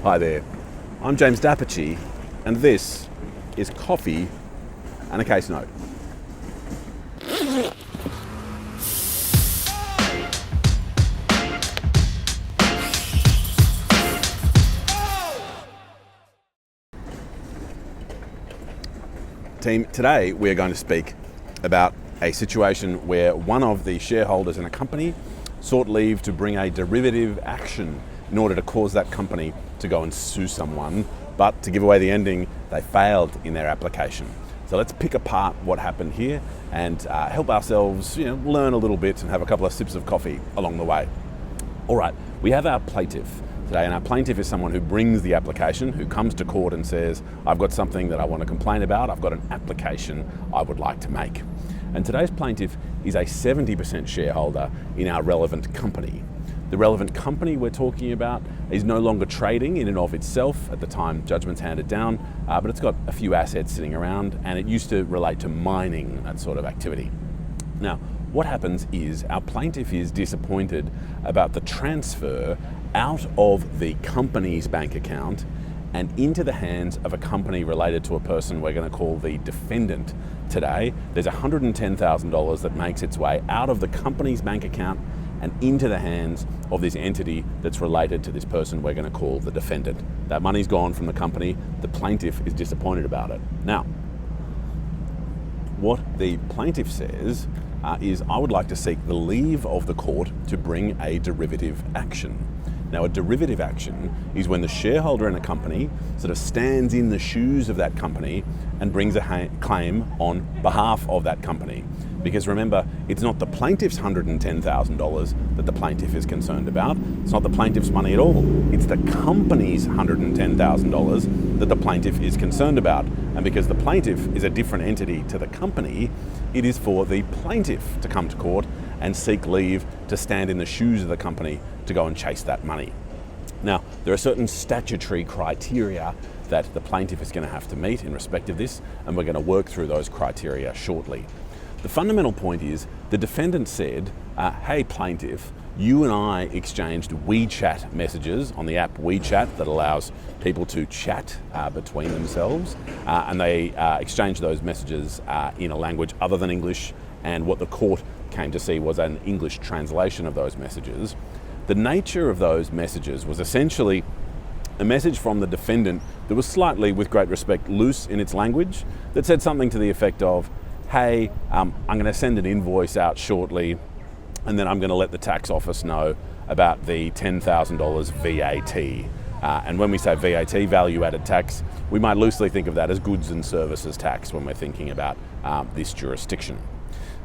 Hi there, I'm James Dapperchi, and this is Coffee and a Case Note. Team, today we are going to speak about a situation where one of the shareholders in a company sought leave to bring a derivative action in order to cause that company to go and sue someone, but to give away the ending, they failed in their application. So let's pick apart what happened here and help ourselves learn a little bit and have a couple of sips of coffee along the way. All right, we have our plaintiff today, and our plaintiff is someone who brings the application, who comes to court and says, I've got something that I want to complain about, I've got an application I would like to make. And today's plaintiff is a 70% shareholder in our relevant company. The relevant company we're talking about is no longer trading in and of itself at the time judgment's handed down, but it's got a few assets sitting around, and it used to relate to mining, that sort of activity. Now, what happens is our plaintiff is disappointed about the transfer out of the company's bank account and into the hands of a company related to a person we're going to call the defendant today. There's $110,000 that makes its way out of the company's bank account and into the hands of this entity that's related to this person we're going to call the defendant. That money's gone from the company. The plaintiff is disappointed about it. Now, what the plaintiff says is, I would like to seek the leave of the court to bring a derivative action. Now, a derivative action is when the shareholder in a company sort of stands in the shoes of that company and brings a claim on behalf of that company. Because remember, it's not the plaintiff's $110,000 that the plaintiff is concerned about. It's not the plaintiff's money at all. It's the company's $110,000 that the plaintiff is concerned about. And because the plaintiff is a different entity to the company, it is for the plaintiff to come to court and seek leave to stand in the shoes of the company to go and chase that money. Now, there are certain statutory criteria that the plaintiff is going to have to meet in respect of this, and we're going to work through those criteria shortly. The fundamental point is the defendant said, hey plaintiff, you and I exchanged WeChat messages on the app WeChat that allows people to chat between themselves, and they exchanged those messages in a language other than English, and what the court came to see was an English translation of those messages. The nature of those messages was essentially a message from the defendant that was slightly, with great respect, loose in its language, that said something to the effect of, hey, I'm going to send an invoice out shortly, and then I'm going to let the tax office know about the $10,000 VAT. And when we say VAT, value added tax, we might loosely think of that as goods and services tax when we're thinking about this jurisdiction.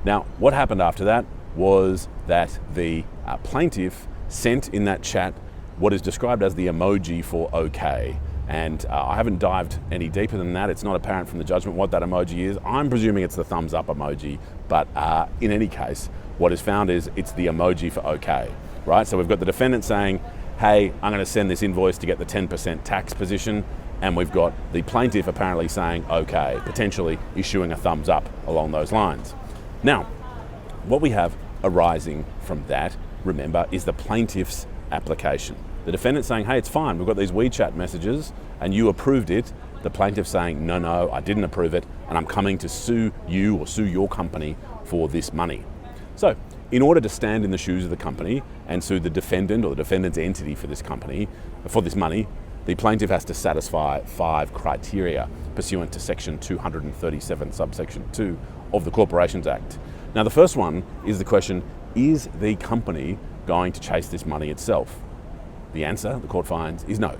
Now, what happened after that was that the plaintiff sent in that chat what is described as the emoji for OK. And I haven't dived any deeper than that. It's not apparent from the judgment what that emoji is. I'm presuming it's the thumbs up emoji, but in any case, what is found is it's the emoji for OK, right? So we've got the defendant saying, hey, I'm going to send this invoice to get the 10% tax position, and we've got the plaintiff apparently saying OK, potentially issuing a thumbs up along those lines. Now, what we have arising from that, remember, is the plaintiff's application. The defendant saying, hey, it's fine, we've got these WeChat messages and you approved it. The plaintiff saying, no, I didn't approve it, and I'm coming to sue you or sue your company for this money. So, in order to stand in the shoes of the company and sue the defendant or the defendant's entity for this company, for this money, the plaintiff has to satisfy 5 criteria pursuant to section 237 subsection 2 of the Corporations Act. Now, the first one is the question, is the company going to chase this money itself? The answer, the court finds, is no,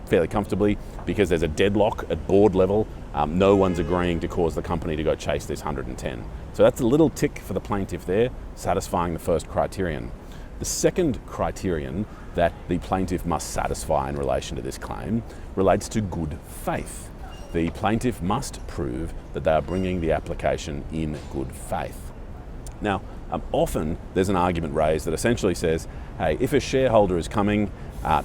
fairly comfortably, because there's a deadlock at board level. No one's agreeing to cause the company to go chase this 110. So that's a little tick for the plaintiff there, satisfying the first criterion. The second criterion that the plaintiff must satisfy in relation to this claim relates to good faith. The plaintiff must prove that they are bringing the application in good faith. Now, often there's an argument raised that essentially says, hey, if a shareholder is coming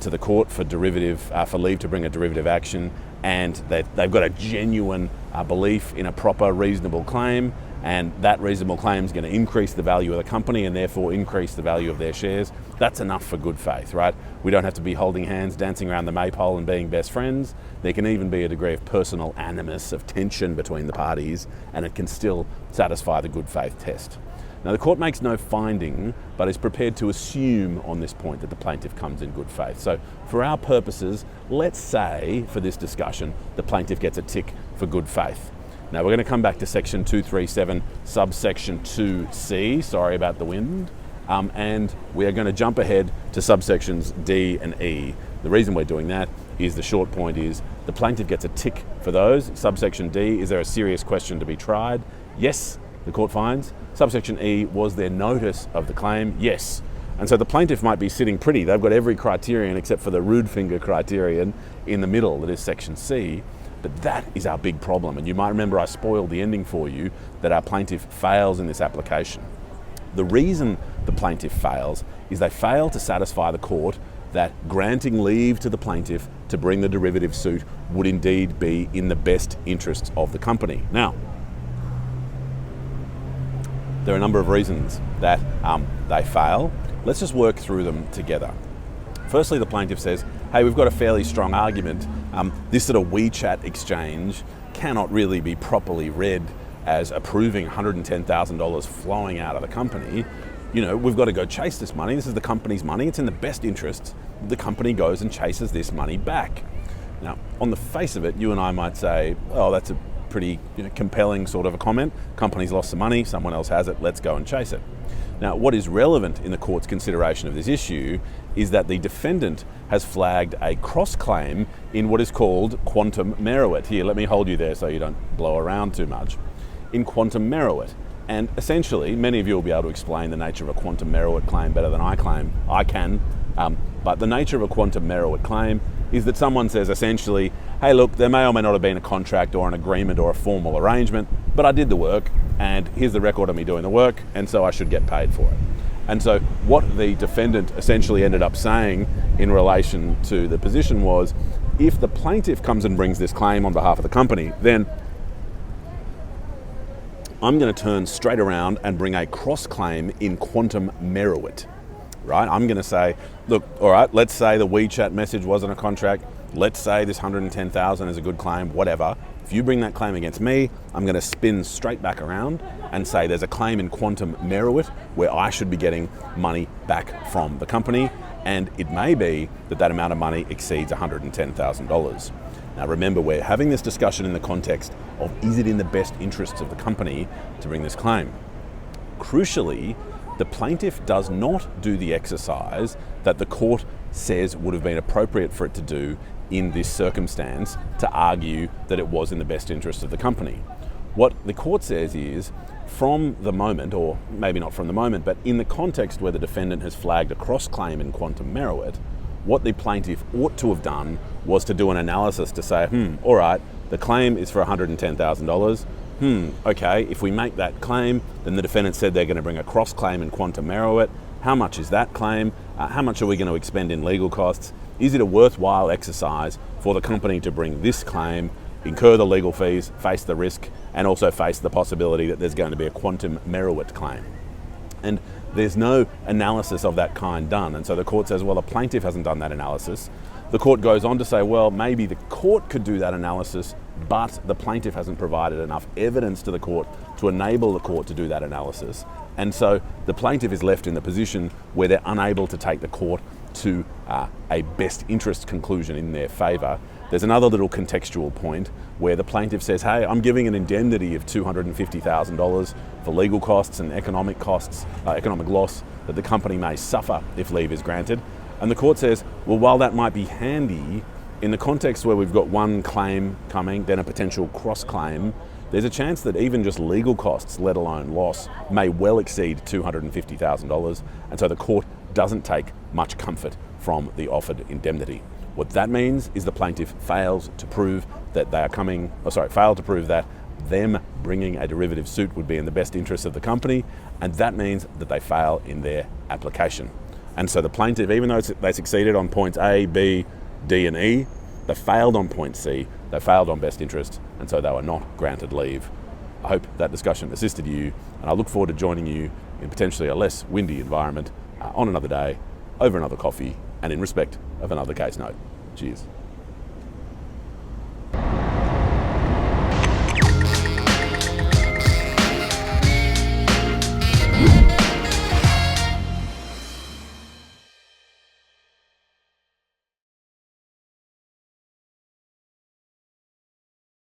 to the court for leave to bring a derivative action, and they've got a genuine belief in a proper, reasonable claim, and that reasonable claim is going to increase the value of the company and therefore increase the value of their shares, that's enough for good faith, right? We don't have to be holding hands, dancing around the maypole and being best friends. There can even be a degree of personal animus, of tension between the parties, and it can still satisfy the good faith test. Now, the court makes no finding, but is prepared to assume on this point that the plaintiff comes in good faith. So for our purposes, let's say, for this discussion, the plaintiff gets a tick for good faith. Now, we're going to come back to section 237, subsection 2C, sorry about the wind, and we are going to jump ahead to subsections D and E. The reason we're doing that is the short point is the plaintiff gets a tick for those. Subsection D, is there a serious question to be tried? Yes, the court finds. Subsection E, was there notice of the claim? Yes. And so the plaintiff might be sitting pretty. They've got every criterion except for the rude finger criterion in the middle, that is section C. But that is our big problem. And you might remember I spoiled the ending for you, that our plaintiff fails in this application. The reason the plaintiff fails is they fail to satisfy the court that granting leave to the plaintiff to bring the derivative suit would indeed be in the best interests of the company. Now, there are a number of reasons that they fail. Let's just work through them together. Firstly, the plaintiff says, hey, we've got a fairly strong argument. This sort of WeChat exchange cannot really be properly read as approving $110,000 flowing out of the company. You know, we've got to go chase this money. This is the company's money. It's in the best interests. The company goes and chases this money back. Now, on the face of it, you and I might say, oh, that's a pretty compelling sort of a comment. Company's lost some money, someone else has it, let's go and chase it. Now, what is relevant in the court's consideration of this issue is that the defendant has flagged a cross-claim in what is called quantum meruit. Here, let me hold you there so you don't blow around too much. In quantum meruit. And essentially, many of you will be able to explain the nature of a quantum meruit claim better than I can. But the nature of a quantum meruit claim is that someone says essentially, hey, look, there may or may not have been a contract or an agreement or a formal arrangement, but I did the work, and here's the record of me doing the work, and so I should get paid for it. And so what the defendant essentially ended up saying in relation to the position was, if the plaintiff comes and brings this claim on behalf of the company, then I'm going to turn straight around and bring a cross-claim in quantum meruit. Right? I'm going to say, look, all right, let's say the WeChat message wasn't a contract. Let's say this $110,000 is a good claim, whatever. If you bring that claim against me, I'm going to spin straight back around and say there's a claim in quantum meruit where I should be getting money back from the company, and it may be that that amount of money exceeds $110,000. Now remember, we're having this discussion in the context of, is it in the best interests of the company to bring this claim? Crucially, the plaintiff does not do the exercise that the court says would have been appropriate for it to do in this circumstance to argue that it was in the best interest of the company. What the court says is, from the moment, or maybe not from the moment, but in the context where the defendant has flagged a cross-claim in quantum meruit, what the plaintiff ought to have done was to do an analysis to say, all right, the claim is for $110,000. Okay, if we make that claim, then the defendant said they're going to bring a cross-claim in quantum meruit. How much is that claim? How much are we going to expend in legal costs? Is it a worthwhile exercise for the company to bring this claim, incur the legal fees, face the risk, and also face the possibility that there's going to be a quantum meruit claim? And there's no analysis of that kind done. And so the court says, well, the plaintiff hasn't done that analysis. The court goes on to say, well, maybe the court could do that analysis, but the plaintiff hasn't provided enough evidence to the court to enable the court to do that analysis. And so the plaintiff is left in the position where they're unable to take the court to a best interest conclusion in their favour. There's another little contextual point where the plaintiff says, hey, I'm giving an indemnity of $250,000 for legal costs and economic costs, economic loss that the company may suffer if leave is granted. And the court says, well, while that might be handy, in the context where we've got one claim coming, then a potential cross-claim, there's a chance that even just legal costs, let alone loss, may well exceed $250,000. And so the court doesn't take much comfort from the offered indemnity. What that means is the plaintiff fails to prove that failed to prove that them bringing a derivative suit would be in the best interest of the company, and that means that they fail in their application. And so the plaintiff, even though they succeeded on points A, B, D, and E, they failed on point C, they failed on best interest, and so they were not granted leave. I hope that discussion assisted you, and I look forward to joining you in potentially a less windy environment on another day, over another coffee, and in respect of another case note. Cheers.